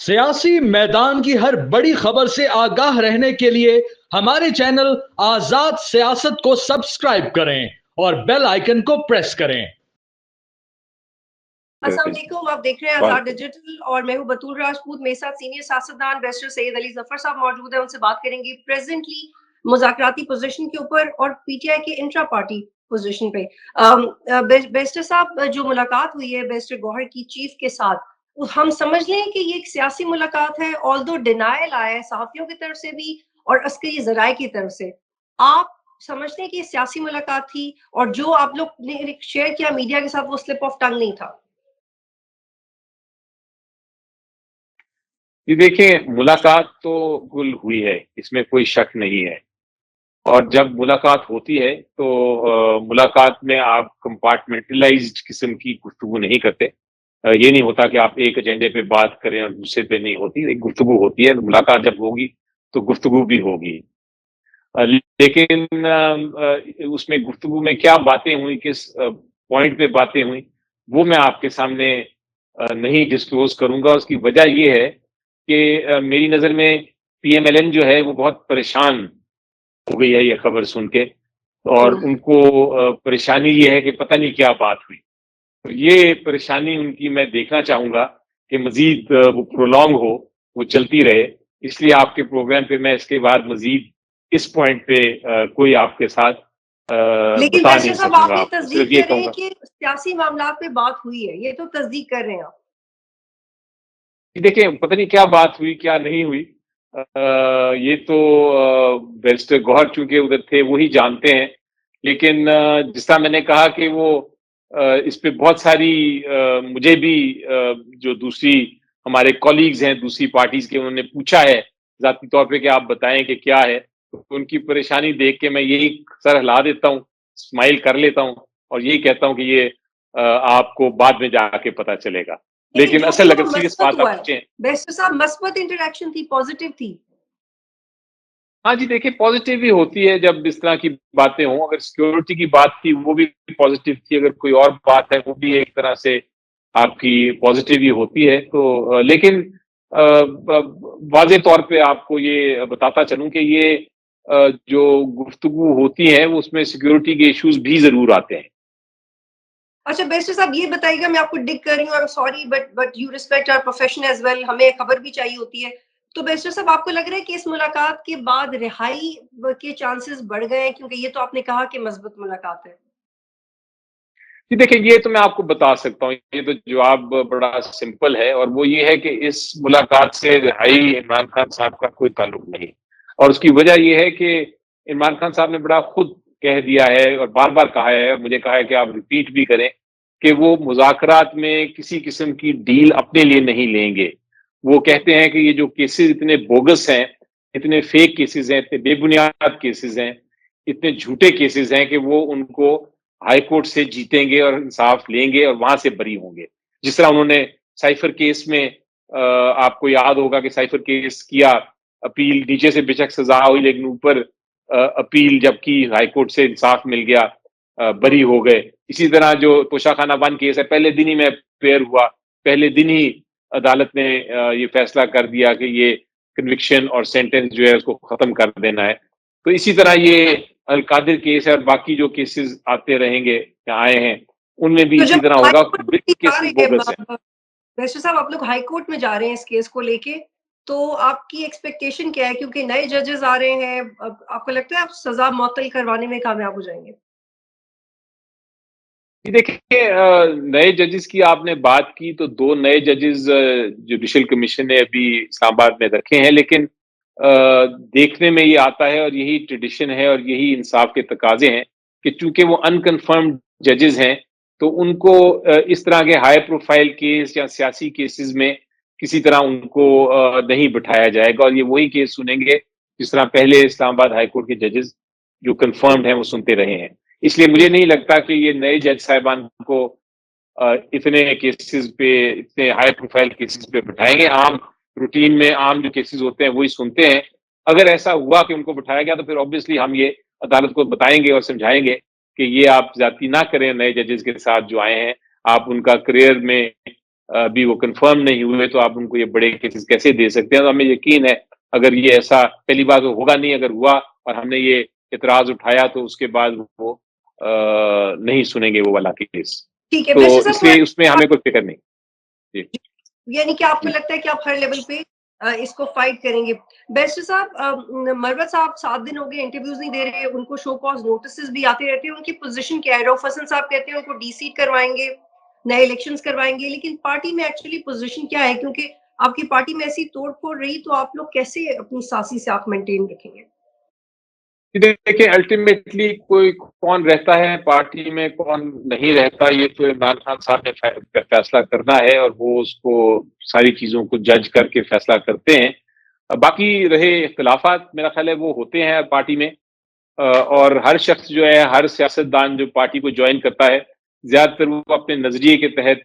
सियासी मैदान की हर बड़ी खबर से आगाह रहने के लिए हमारे चैनल आजाद सियासत को सब्सक्राइब करें और बेल आइकन को प्रेस करें। अस्सलाम वालेकुम, आप देख रहे हैं आजाद डिजिटल और मैं हूं बतूल राजपूत। मेरे साथ सीनियर सियासतदान बैरिस्टर सैयद अली जफर साहब मौजूद हैं। उनसे बात करेंगे प्रेजेंटली मुज़ाकराती पोजीशन के ऊपर और पीटीआई के इंट्रा पार्टी पोजीशन पे। बैरिस्टर साहब, जो मुलाकात हुई है बैरिस्टर गौहर की चीफ के साथ, हम समझ लें कि ये एक सियासी मुलाकात है, ऑल्दो डिनायल आया है सहाफियों की तरफ से भी और अस्करी ज़राए की तरफ से। आप समझते हैं कि ये सियासी मुलाकात थी और जो आप लोग ने शेयर किया मीडिया के साथ वो स्लिप ऑफ टंग नहीं था? ये देखिए, मुलाकात तो कुल हुई है, इसमें कोई शक नहीं है। और जब मुलाकात होती है तो मुलाकात में आप कंपार्टमेंटलाइज्ड किस्म की गुफ्तगू नहीं करते। ये नहीं होता कि आप एक एजेंडे पे बात करें और दूसरे पे नहीं होती, एक गुफ्तगू होती है। मुलाकात जब होगी तो गुफ्तगू भी होगी। लेकिन उसमें गुफ्तगू में क्या बातें हुई, किस पॉइंट पे बातें हुई, वो मैं आपके सामने नहीं डिस्क्लोज करूंगा। उसकी वजह ये है कि मेरी नज़र में पीएमएलएन जो है वो बहुत परेशान हो गई है ये खबर सुन के, और उनको परेशानी ये है कि पता नहीं क्या बात हुई। तो ये परेशानी उनकी मैं देखना चाहूंगा कि मजीद वो प्रोलॉन्ग हो, वो चलती रहे। इसलिए आपके प्रोग्राम पे मैं इसके बाद मजीद इस पॉइंट पे कोई आपके साथ लेकिन बता नहीं बैरिस्टर साहब, आप सकूंगा। ये आपको तस्दीक सिर्फ ये कर रहे हैं कहूंगा कि सियासी मामलात पे बात हुई है, ये तो तस्दीक कर रहे हैं आप। कि देखिए, पता नहीं क्या बात हुई क्या नहीं हुई। ये तो बैरिस्टर गौहर चूंकि उधर थे वो ही जानते हैं। लेकिन जिस तरह मैंने कहा कि वो इस पे बहुत सारी मुझे भी जो दूसरी हमारे कॉलीग्स हैं दूसरी पार्टीज के, उन्होंने पूछा है जाती तौर पे कि आप बताएं कि क्या है। तो उनकी परेशानी देख के मैं यही सर हिला देता हूँ, स्माइल कर लेता हूँ और यही कहता हूँ कि ये आपको बाद में जाके पता चलेगा। लेकिन लेकिन जो भी असल हुआ अगर सीरियस मस्बत बात हुआ आप है पूछें। बैरिस्टर साहब, मस्बत इंटरेक्शन थी, पॉजिटिव थी। हाँ जी, देखिए, पॉजिटिव भी होती है जब इस तरह की बातें हों। अगर सिक्योरिटी की बात थी वो भी पॉजिटिव थी, अगर कोई और बात है वो भी एक तरह से आपकी पॉजिटिव ही होती है। तो लेकिन वाज़ेह तौर पे आपको ये बताता चलूं कि ये जो गुफ्तगू होती है वो उसमें सिक्योरिटी के इश्यूज भी जरूर आते हैं। अच्छा बैरिस्टर साहब, ये बताइएगा, मैं आपको डिग कर रही हूँ, I am sorry but you respect our profession as well, हमें खबर भी चाहिए होती है। तो बैरिस्टर साहब, आपको लग रहा है कि इस मुलाकात के बाद रिहाई के चांसेस बढ़ गए हैं, क्योंकि ये तो आपने कहा कि मजबूत मुलाकात है। जी देखिए, ये तो मैं आपको बता सकता हूँ। ये तो जवाब बड़ा सिंपल है और वो ये है कि इस मुलाकात से रिहाई इमरान खान साहब का कोई ताल्लुक नहीं। और उसकी वजह ये है कि इमरान खान साहब ने बड़ा खुद कह दिया है और बार बार कहा है, मुझे कहा है कि आप रिपीट भी करें, कि वो मुज़ाकरात में किसी किस्म की डील अपने लिए नहीं लेंगे। वो कहते हैं कि ये जो केसेस इतने बोगस हैं, इतने फेक केसेस हैं, इतने बेबुनियाद केसेस हैं, इतने झूठे केसेस हैं कि वो उनको हाई कोर्ट से जीतेंगे और इंसाफ लेंगे और वहां से बरी होंगे। जिस तरह उन्होंने साइफर केस में आपको याद होगा कि साइफर केस किया, अपील नीचे से बेशक सजा हुई लेकिन ऊपर अपील जबकि हाई कोर्ट से इंसाफ मिल गया, बरी हो गए। इसी तरह जो तोशाखाना वन केस है, पहले दिन ही में पेयर हुआ, पहले दिन ही अदालत ने ये फैसला कर दिया कि ये कन्विक्शन और सेंटेंस जो है उसको खत्म कर देना है। तो इसी तरह ये अलकादिर केस है और बाकी जो केसेस आते रहेंगे या आए हैं उनमें भी तो इसी जब तरह हाई होगा। कोर्ट में बिल्कुल जा केसेस रहे हैं बोगस हैं। बैरिस्टर साहब, आप लोग हाई कोर्ट में जा रहे हैं इस केस को लेके, तो आपकी एक्सपेक्टेशन क्या है, क्योंकि नए जजेस आ रहे हैं, अब आपको लगता है आप सजा मुअत्तल करवाने में कामयाब हो जाएंगे? ये देखिए, नए जजेस की आपने बात की तो दो नए जजेस जुडिशल कमीशन ने अभी इस्लामाबाद में रखे हैं। लेकिन देखने में ये आता है और यही ट्रेडिशन है और यही इंसाफ के तकाजे हैं कि चूंकि वो अनकन्फर्म्ड जजेस हैं तो उनको इस तरह के हाई प्रोफाइल केस या सियासी केसेस में किसी तरह उनको नहीं बिठाया जाएगा और ये वही केस सुनेंगे जिस तरह पहले इस्लामाबाद हाई कोर्ट के जजेस जो कंफर्म्ड हैं वो सुनते रहे हैं। इसलिए मुझे नहीं लगता कि ये नए जज साहिबान को इतने केसेस पे, इतने हाई प्रोफाइल केसेस पे बिठाएंगे। आम रूटीन में आम जो केसेस होते हैं वही सुनते हैं। अगर ऐसा हुआ कि उनको बिठाया गया तो फिर ऑब्वियसली हम ये अदालत को बताएंगे और समझाएंगे कि ये आप ज्यादती ना करें नए जजेस के साथ जो आए हैं। आप उनका करियर में अभी वो कंफर्म नहीं हुए, तो आप उनको ये बड़े केसेस कैसे दे सकते हैं? तो हमें यकीन है अगर ये ऐसा पहली बार तो होगा नहीं, अगर हुआ और हमने ये इतराज उठाया तो उसके बाद वो नहीं सुनेंगे वो वाला केस। ठीक है, तो बैरिस्टर साहब इसलिए उसमें हमें कोई फिक्र नहीं। जी। यानी कि आपको लगता है कि आप हर लेवल पे इसको फाइट करेंगे। बैरिस्टर साहब, मरवत साहब 7 दिन हो गए इंटरव्यूज नहीं दे रहे, उनको शो कॉज नोटिस भी आते रहते हैं, उनकी पोजीशन क्या है? रऊफ हसन साहब कहते हैं उनको डीसीट करवाएंगे, नए इलेक्शंस करवाएंगे, लेकिन पार्टी में एक्चुअली पोजीशन क्या है? क्योंकि आपकी पार्टी में ऐसी तोड़-फोड़ रही तो आप लोग कैसे अपनी सासी से आप मेंटेन रखेंगे? देखिए, अल्टीमेटली कोई कौन रहता है पार्टी में, कौन नहीं रहता, ये तो इमरान खान साहब ने फैसला करना है और वो उसको सारी चीज़ों को जज करके फैसला करते हैं। बाकी रहे इख्तिलाफ़ात, मेरा ख़्याल है वो होते हैं पार्टी में। और हर शख्स जो है, हर सियासतदान जो पार्टी को जॉइन करता है, ज़्यादातर वो अपने नज़रिए के तहत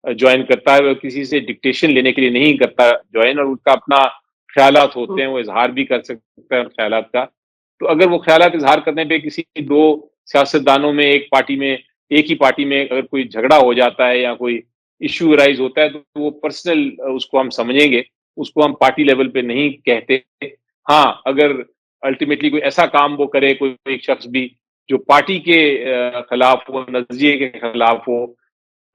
जॉइन करता है, वो किसी से डिक्टेशन लेने के लिए नहीं करता जॉइन, और उनका अपना ख़यालात होते हैं, वो इज़हार भी कर सकता है ख़यालात का। तो अगर वो ख़यालात इज़हार करने पे किसी 2 सियासतदानों में एक ही पार्टी में अगर कोई झगड़ा हो जाता है या कोई इश्यू राइज़ होता है, तो वो पर्सनल उसको हम समझेंगे, उसको हम पार्टी लेवल पे नहीं कहते। हाँ, अगर अल्टीमेटली कोई ऐसा काम वो करे, कोई एक शख्स भी जो पार्टी के खिलाफ हो, नज़रिए के खिलाफ हो,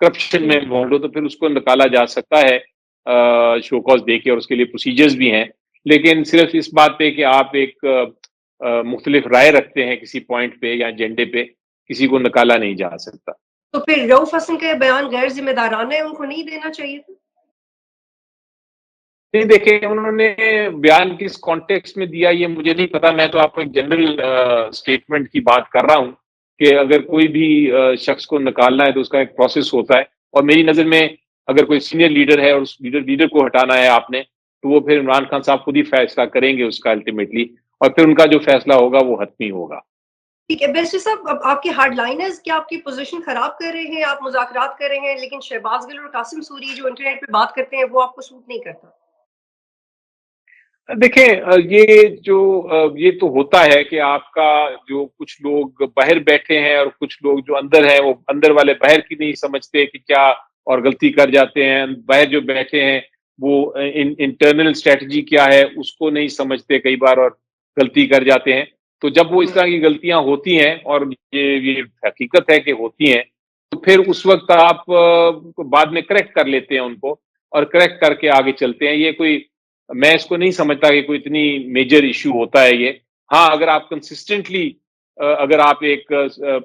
करप्शन में इन्वॉल्व हो, तो फिर उसको निकाला जा सकता है शो कॉज देके, और उसके लिए प्रोसीजर्स भी हैं। लेकिन सिर्फ इस बात पे कि आप एक मुख्तलिफ राय रखते हैं किसी पॉइंट पे या एजेंडे पे, किसी को निकाला नहीं जा सकता। तो फिर रऊफ हसन का ये बयान गैर ज़िम्मेदाराना है, उनको नहीं देना चाहिए था? नहीं, देखिए, उन्होंने बयान किस कॉन्टेक्स्ट में दिया ये मुझे नहीं पता। मैं तो आपको एक जनरल स्टेटमेंट की बात कर रहा हूँ कि अगर कोई भी शख्स को निकालना है तो उसका एक प्रोसेस होता है, और मेरी नज़र में अगर कोई सीनियर लीडर है और उस लीडर को हटाना है आपने, तो वो फिर इमरान खान साहब खुद ही फैसला करेंगे उसका अल्टीमेटली, और फिर उनका जो फैसला होगा वो हतमी होगा। ठीक है, बैरिस्टर साहब, अब आपके हार्डलाइनर्स क्या आपकी पोजीशन खराब कर रहे हैं? आप मुज़ाकरात कर रहे हैं, लेकिन शहबाज गिल और कासिम सूरी जो इंटरनेट पे बात करते हैं, वो आपको सूट नहीं करता? देखिए, ये तो होता है कि आपका जो कुछ लोग बाहर बैठे हैं और कुछ लोग जो अंदर हैं, वो अंदर वाले बाहर की नहीं समझते कि क्या, और गलती कर जाते हैं। बाहर जो बैठे हैं वो इंटरनल स्ट्रेटजी क्या है उसको नहीं समझते कई बार, और गलती कर जाते हैं। तो जब वो इस तरह की गलतियां होती हैं, और ये हकीकत है कि होती हैं, तो फिर उस वक्त आप बाद में करेक्ट कर लेते हैं उनको, और करेक्ट करके आगे चलते हैं। ये कोई, मैं इसको नहीं समझता कि कोई इतनी मेजर इश्यू होता है ये। हाँ, अगर आप कंसिस्टेंटली अगर आप एक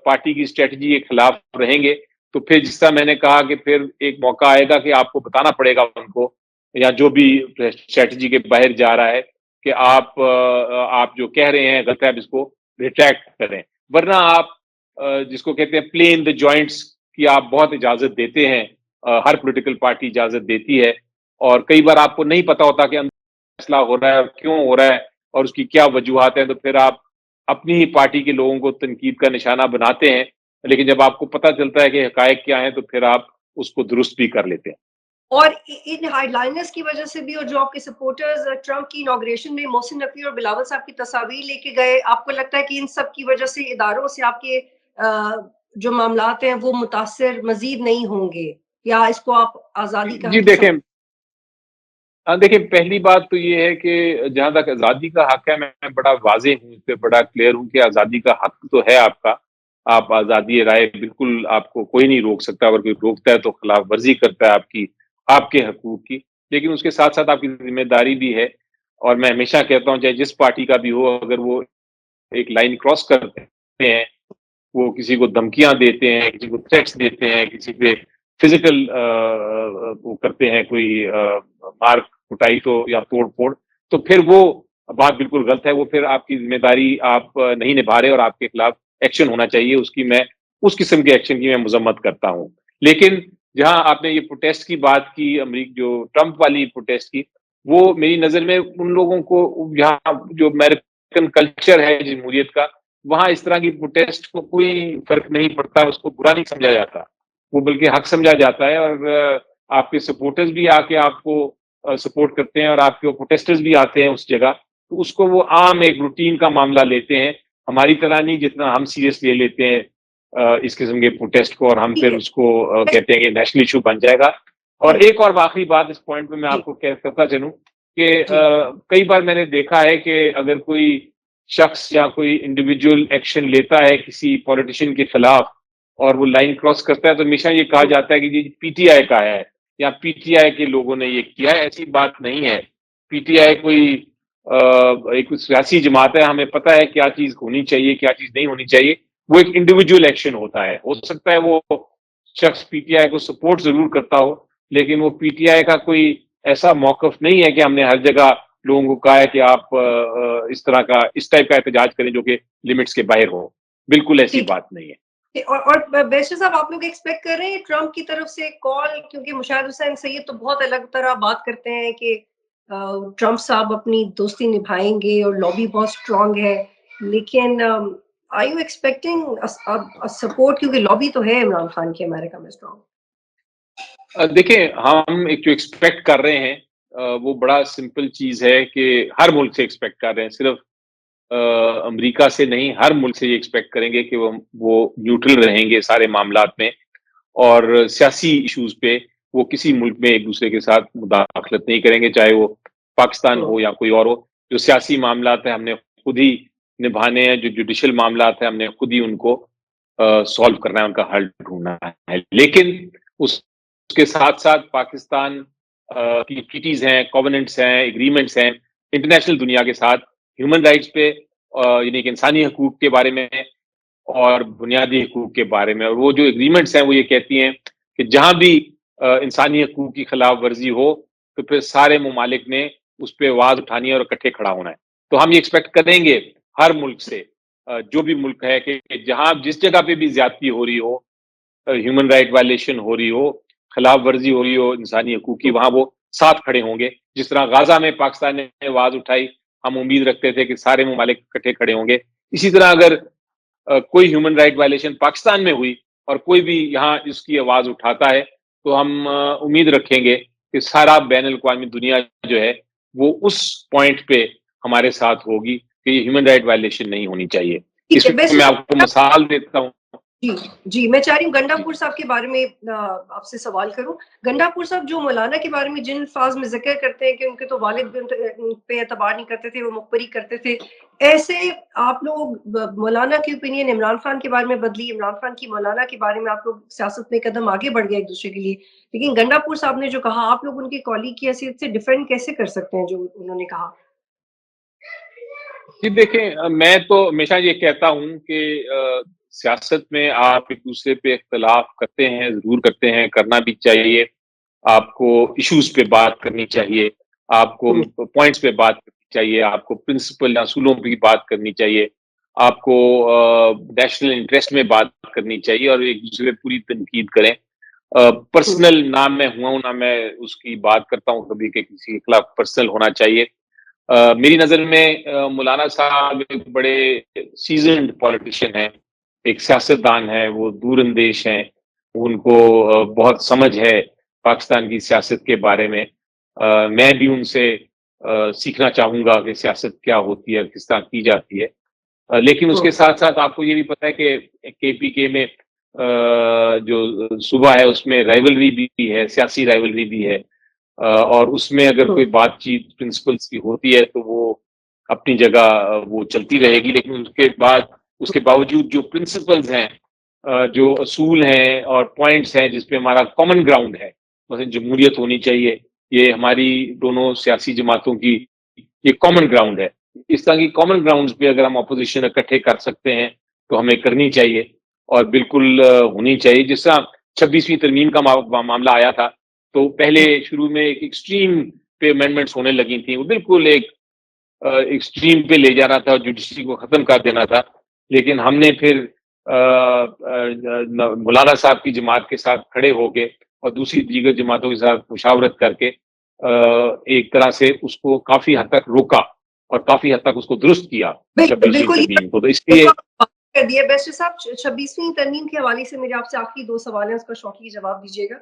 पार्टी की स्ट्रेटजी के खिलाफ रहेंगे, तो फिर जिस तरह मैंने कहा कि फिर एक मौका आएगा कि आपको बताना पड़ेगा उनको, या जो भी स्ट्रेटजी के बाहर जा रहा है, कि आप जो कह रहे हैं गलत है, आप इसको रिट्रैक्ट करें। वरना आप जिसको कहते हैं प्ले इन द जॉइंट्स की आप बहुत इजाज़त देते हैं, हर पॉलिटिकल पार्टी इजाज़त देती है, और कई बार आपको नहीं पता होता कि फैसला हो रहा है और क्यों हो रहा है और उसकी क्या वजूहात हैं, तो फिर आप अपनी ही पार्टी के लोगों को तनकीद का निशाना बनाते हैं। लेकिन जब आपको पता चलता है कि हकायक क्या है, तो फिर आप उसको दुरुस्त भी कर लेते हैं। और इन हेडलाइनर्स की वजह से भी, और जो आपके सपोर्टर्स ट्रंप की इनॉग्रेशन में मोहसिन नकवी और बिलावल साहब की तस्वीर लेके गए, आपको लगता है कि इन सब की वजह से इदारों से आपके जो मामलात हैं वो मुतासर मजीद नहीं होंगे, या इसको आप आज़ादी का जी, हक देखें, देखिए, पहली बात तो ये है कि जहाँ तक आज़ादी का हक है, मैं बड़ा वाज़ेह हूँ, इस पे बड़ा क्लियर हूँ कि आज़ादी का हक तो है आपका। आप आज़ादी राय बिल्कुल, आपको कोई नहीं रोक सकता, अगर कोई रोकता है तो खिलाफ वर्जी करता है आपके हकूक की। लेकिन उसके साथ-साथ आपकी ज़िम्मेदारी भी है, और मैं हमेशा कहता हूँ चाहे जिस पार्टी का भी हो, अगर वो एक लाइन क्रॉस करते हैं, वो किसी को धमकियाँ देते हैं, किसी को थ्रेट्स देते हैं, किसी पे फिज़िकल वो करते हैं, कोई मार कुटाई तो या तोड़-फोड़, तो फिर वो बात बिल्कुल गलत है। वो फिर आपकी ज़िम्मेदारी आप नहीं निभा रहे, और आपके खिलाफ एक्शन होना चाहिए। मैं उस किस्म के एक्शन की मैं मज़म्मत करता हूँ। लेकिन जहाँ आपने ये प्रोटेस्ट की बात की, जो ट्रम्प वाली प्रोटेस्ट की, वो मेरी नज़र में उन लोगों को, यहाँ जो अमेरिकन कल्चर है जमहूरियत का, वहाँ इस तरह की प्रोटेस्ट को कोई फ़र्क नहीं पड़ता, उसको बुरा नहीं समझा जाता। वो बल्कि हक समझा जाता है, और आपके सपोर्टर्स भी आके आपको सपोर्ट करते हैं, और आपके प्रोटेस्टर्स भी आते हैं उस जगह, तो उसको वो आम एक रूटीन का मामला लेते हैं। हमारी तरह नहीं जितना हम सीरियस ले लेते हैं इस किस्म के प्रोटेस्ट को, और हम ठीक फिर है। उसको कहते हैं कि नेशनल इश्यू बन जाएगा। और एक और आखिरी बात इस पॉइंट में मैं आपको कहता चलूं कि कई बार मैंने देखा है कि अगर कोई शख्स या कोई इंडिविजुअल एक्शन लेता है किसी पॉलिटिशियन के खिलाफ और वो लाइन क्रॉस करता है तो हमेशा ये कहा जाता है कि ये पीटीआई का है या पीटीआई के लोगों ने ये किया है। ऐसी बात नहीं है। पीटीआई कोई एक सियासी जमात है, हमें पता है क्या चीज होनी चाहिए क्या चीज नहीं होनी चाहिए। वो एक इंडिविजुअल एक्शन होता है। हो सकता है वो शख्स पीटीआई को सपोर्ट जरूर करता हो, लेकिन वो पीटीआई का कोई ऐसा मौकफ नहीं है कि हमने हर जगह लोगों को कहा है कि आप इस टाइप का एहतजाज करें जो कि लिमिट्स के बाहर हो। बिल्कुल ऐसी बात नहीं है। और बैरिस्टर साहब, आप लोग एक्सपेक्ट कर रहे हैं ट्रंप की तरफ से कॉल? क्योंकि मुशाहिद हुसैन सैयद तो बहुत अलग तरह बात करते हैं कि ट्रंप साहब अपनी दोस्ती निभाएंगे और लॉबी बहुत स्ट्रांग है, लेकिन आर यू एक्सपेक्टिंग सपोर्ट? क्योंकि लॉबी तो है इमरान खान की अमेरिका में स्ट्रांग। देखिए, हम एक जो एक्सपेक्ट कर रहे हैं वो बड़ा सिंपल चीज है कि हर मुल्क से एक्सपेक्ट कर रहे हैं, सिर्फ अमेरिका से नहीं, हर मुल्क से ये एक्सपेक्ट करेंगे कि वो न्यूट्रल रहेंगे सारे मामलात में और सियासी इश्यूज पे वो किसी मुल्क में एक दूसरे के साथ मुदाखलत नहीं करेंगे, चाहे वो पाकिस्तान हो या कोई और हो। जो सियासी मामलात है हमने खुद ही निभाने हैं, जो जुडिशल मामलात है हमने खुद ही उनको सॉल्व करना है, उनका हल ढूंढना है। लेकिन उसके साथ साथ पाकिस्तान की ट्रीटीज हैं, कॉवेनेंट्स हैं, एग्रीमेंट्स हैं इंटरनेशनल दुनिया के साथ ह्यूमन राइट्स पे, यानी कि इंसानी हकूक के बारे में और बुनियादी हकूक के बारे में। और वो जो एग्रीमेंट्स हैं वो ये कहती हैं कि जहां भी इंसानी हकूक की खिलाफ वर्जी हो तो फिर सारे ममालिक ने उस पर आवाज उठानी है और इकट्ठे खड़ा होना है। तो हम ये एक्सपेक्ट करेंगे हर मुल्क से, जो भी मुल्क है, कि जहां जिस जगह पे भी ज्यादती हो रही हो, ह्यूमन राइट वायलेशन हो रही हो, खिलाफ वर्जी हो रही हो इंसानी हकूक की, वहां वो साथ खड़े होंगे। जिस तरह गाजा में पाकिस्तान ने आवाज उठाई, हम उम्मीद रखते थे कि सारे ममालिक इकट्ठे खड़े होंगे। इसी तरह अगर कोई ह्यूमन राइट वायलेशन पाकिस्तान में हुई और कोई भी यहाँ इसकी आवाज उठाता है तो हम उम्मीद रखेंगे कि सारा बैन अवी दुनिया जो है वो उस पॉइंट पे हमारे साथ होगी कि ये ह्यूमन राइट वायलेशन नहीं होनी चाहिए। इसमें मैं आपको मिसाल देता हूँ। जी, मैं चाह रही हूँ गंडापुर साहब के बारे में आपसे सवाल करूं। गंडापुर साहब जो मौलाना के बारे में जिन अल्फाज में जिक्र करते हैं कि उनके तो वालिद भी उन पे एतबार नहीं करते थे, वो मुखबरी करते थे, ऐसे आप लोग मौलाना की ओपिनियन इमरान खान के बारे में बदली, इमरान खान की मौलाना के बारे में आप लोग सियासत में कदम आगे बढ़ गए एक दूसरे के लिए, लेकिन गंडापुर साहब ने जो कहा आप लोग उनके कॉलीग की हैसियत से डिफेंड कैसे कर सकते हैं जो उन्होंने कहा? जी देखें, मैं तो हमेशा ये कहता हूँ कि सियासत में आप एक दूसरे पे इख्तलाफ करते हैं, जरूर करते हैं, करना भी चाहिए। आपको इश्यूज पे बात करनी चाहिए, आपको पॉइंट्स पे बात करनी चाहिए, आपको प्रिंसिपल असूलों पे बात करनी चाहिए, आपको नेशनल इंटरेस्ट में बात करनी चाहिए और एक दूसरे पे पूरी तनकीद करें। पर्सनल ना मैं हुआ हूं ना मैं उसकी बात करता हूँ कभी कि किसी के खिलाफ पर्सनल होना चाहिए। मेरी नजर में मौलाना साहब एक बड़े सीजन्ड पॉलिटिशियन हैं, एक सियासतदान है, वो दूरअंदेश हैं, उनको बहुत समझ है पाकिस्तान की सियासत के बारे में। मैं भी उनसे सीखना चाहूंगा कि सियासत क्या होती है, किस तरह की जाती है। लेकिन उसके साथ साथ आपको ये भी पता है कि केपीके में जो सूबा है उसमें राइवलरी भी है, सियासी राइवलरी भी है। और उसमें अगर कोई बातचीत प्रिंसिपल्स की होती है तो वो अपनी जगह वो चलती रहेगी, लेकिन उसके बावजूद जो प्रिंसिपल्स हैं, जो असूल हैं और पॉइंट्स हैं जिसपे हमारा कॉमन ग्राउंड है, मतलब जमहूरियत होनी चाहिए, ये हमारी दोनों सियासी जमातों की ये कॉमन ग्राउंड है। इस तरह की कॉमन ग्राउंड्स पे अगर हम अपोजिशन इकट्ठे कर सकते हैं तो हमें करनी चाहिए और बिल्कुल होनी चाहिए। जिस तरह 26वीं तरमीम का मामला आया था तो पहले शुरू में एक एक्सट्रीम पे अमेंडमेंट्स होने लगी थी, वो बिल्कुल एक एक्सट्रीम पे ले जाना था, जुडिशरी को खत्म कर देना था। लेकिन हमने फिर मौलाना साहब की जमात के साथ खड़े होके और दूसरी दीगर जमातों के साथ मुशावरत करके एक तरह से उसको काफी हद तक रोका और काफी हद तक उसको दुरुस्त किया 26वीं तरमीम को। तो इसलिए कर दिया। बैरिस्टर साहब, 26वीं तरमीम के हवाले से मेरे आपसे आखिरी 2 सवाल हैं, उसका शॉर्टली जवाब दीजिएगा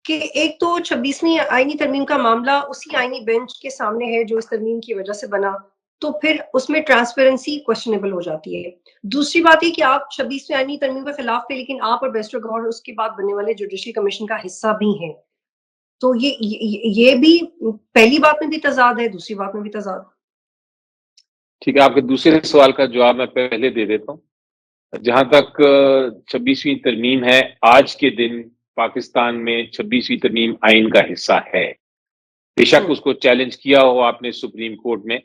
कि एक तो 26वीं आईनी तरमीम का मामला उसी आईनी बेंच के सामने है जो इस तरमीम की वजह से बना, तो फिर उसमें ट्रांसपेरेंसी क्वेश्चनेबल हो जाती है। दूसरी बात है कि आप 26वीं आईनी तरमीम के खिलाफ थे, लेकिन आप और बैरिस्टर गौहर उसके बाद बनने वाले जुडिशरी कमीशन का हिस्सा भी हैं। तो ये भी पहली बात में भी तजाद है, दूसरी बात में भी तजाद। ठीक है, आपके दूसरे सवाल का जवाब मैं पहले दे देता हूँ। जहां तक 26वीं तरमीम है, आज के दिन पाकिस्तान में 26वीं तरमीम आइन का हिस्सा है। बेशक उसको चैलेंज किया हो आपने सुप्रीम कोर्ट में,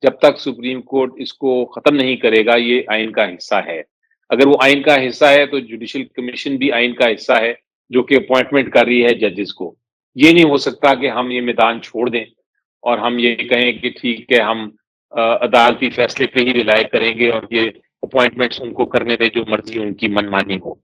जब तक सुप्रीम कोर्ट इसको खत्म नहीं करेगा ये आइन का हिस्सा है। अगर वो आइन का हिस्सा है तो जुडिशल कमीशन भी आइन का हिस्सा है, जो कि अपॉइंटमेंट कर रही है जजेस को। ये नहीं हो सकता कि हम ये मैदान छोड़ दें और हम ये कहें कि ठीक है, हम अदालती फैसले पे ही रिलाय करेंगे और ये अपॉइंटमेंट्स उनको करने दें जो मर्जी उनकी मनमानी हो।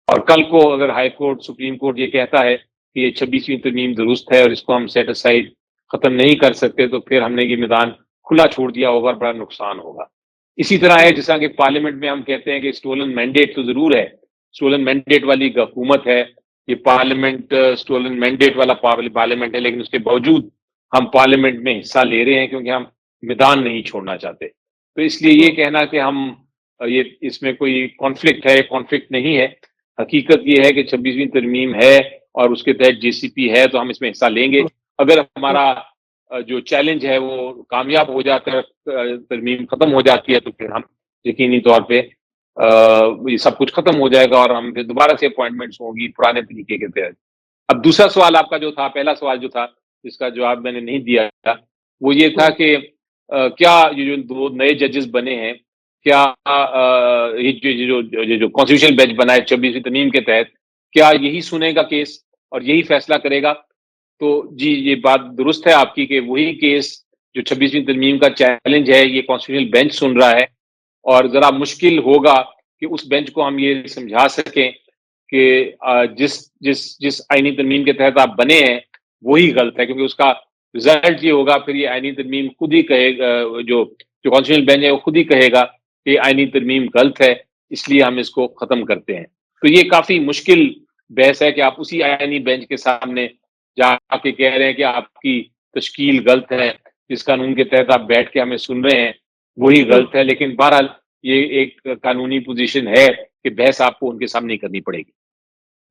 और कल को अगर हाई कोर्ट, सुप्रीम कोर्ट ये कहता है कि ये 26वीं तरमीम दुरुस्त है और इसको हम सेट असाइड खत्म नहीं कर सकते, तो फिर हमने ये मैदान खुला छोड़ दिया होगा और बड़ा नुकसान होगा। इसी तरह है जैसा कि पार्लियामेंट में हम कहते हैं कि स्टोलन मैंडेट तो जरूर है, स्टोलन मैंडेट वाली हुकूमत है, ये पार्लियामेंट स्टोलन मैंडेट वाला पार्लियामेंट है, लेकिन उसके बावजूद हम पार्लियामेंट में हिस्सा ले रहे हैं क्योंकि हम मैदान नहीं छोड़ना चाहते। तो इसलिए ये कहना कि हम ये इसमें कोई कॉन्फ्लिक्ट है, कॉन्फ्लिक्ट नहीं है। हकीकत ये है कि 26वीं तरमीम है और उसके तहत जेसीपी है, तो हम इसमें हिस्सा लेंगे। अगर हमारा जो चैलेंज है वो कामयाब हो जाता है, तरमीम खत्म हो जाती है, तो फिर हम यकीनी तौर पे ये सब कुछ खत्म हो जाएगा और हम फिर दोबारा से अपॉइंटमेंट्स होंगी पुराने तरीके के तहत। अब दूसरा सवाल आपका जो था, पहला सवाल जो था जिसका जवाब मैंने नहीं दिया था, वो ये था कि क्या ये जो 2 नए जजेस बने हैं, क्या ये जो कॉन्स्टिट्यूशनल बेंच बना है 26वीं तरमीम के तहत, क्या यही सुनेगा केस और यही फैसला करेगा? तो जी, ये बात दुरुस्त है आपकी कि वही केस जो 26वीं तरमीम का चैलेंज है, ये कॉन्स्टिट्यूशनल बेंच सुन रहा है। और जरा मुश्किल होगा कि उस बेंच को हम ये समझा सकें कि जिस जिस जिस आईनी तरमीम के तहत आप बने हैं वही गलत है, क्योंकि उसका रिजल्ट ये होगा, फिर ये आईनी तरमीम खुद ही कहेगा, जो जो कॉन्स्टिट्यूशनल बेंच है वो खुद ही कहेगा कि आईनी तरमीम गलत है, इसलिए हम इसको खत्म करते हैं। तो ये काफी मुश्किल बहस है कि आप उसी आईनी बेंच के सामने जाके कह रहे हैं कि आपकी तश्कील गलत है, जिस कानून के तहत आप बैठ के हमें सुन रहे हैं वही गलत है। लेकिन बहरहाल ये एक कानूनी पोजीशन है कि बहस आपको उनके सामने करनी पड़ेगी।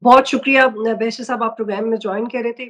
बहुत शुक्रिया बैरिस्टर साहब, आप प्रोग्राम में ज्वाइन कर रहे थे।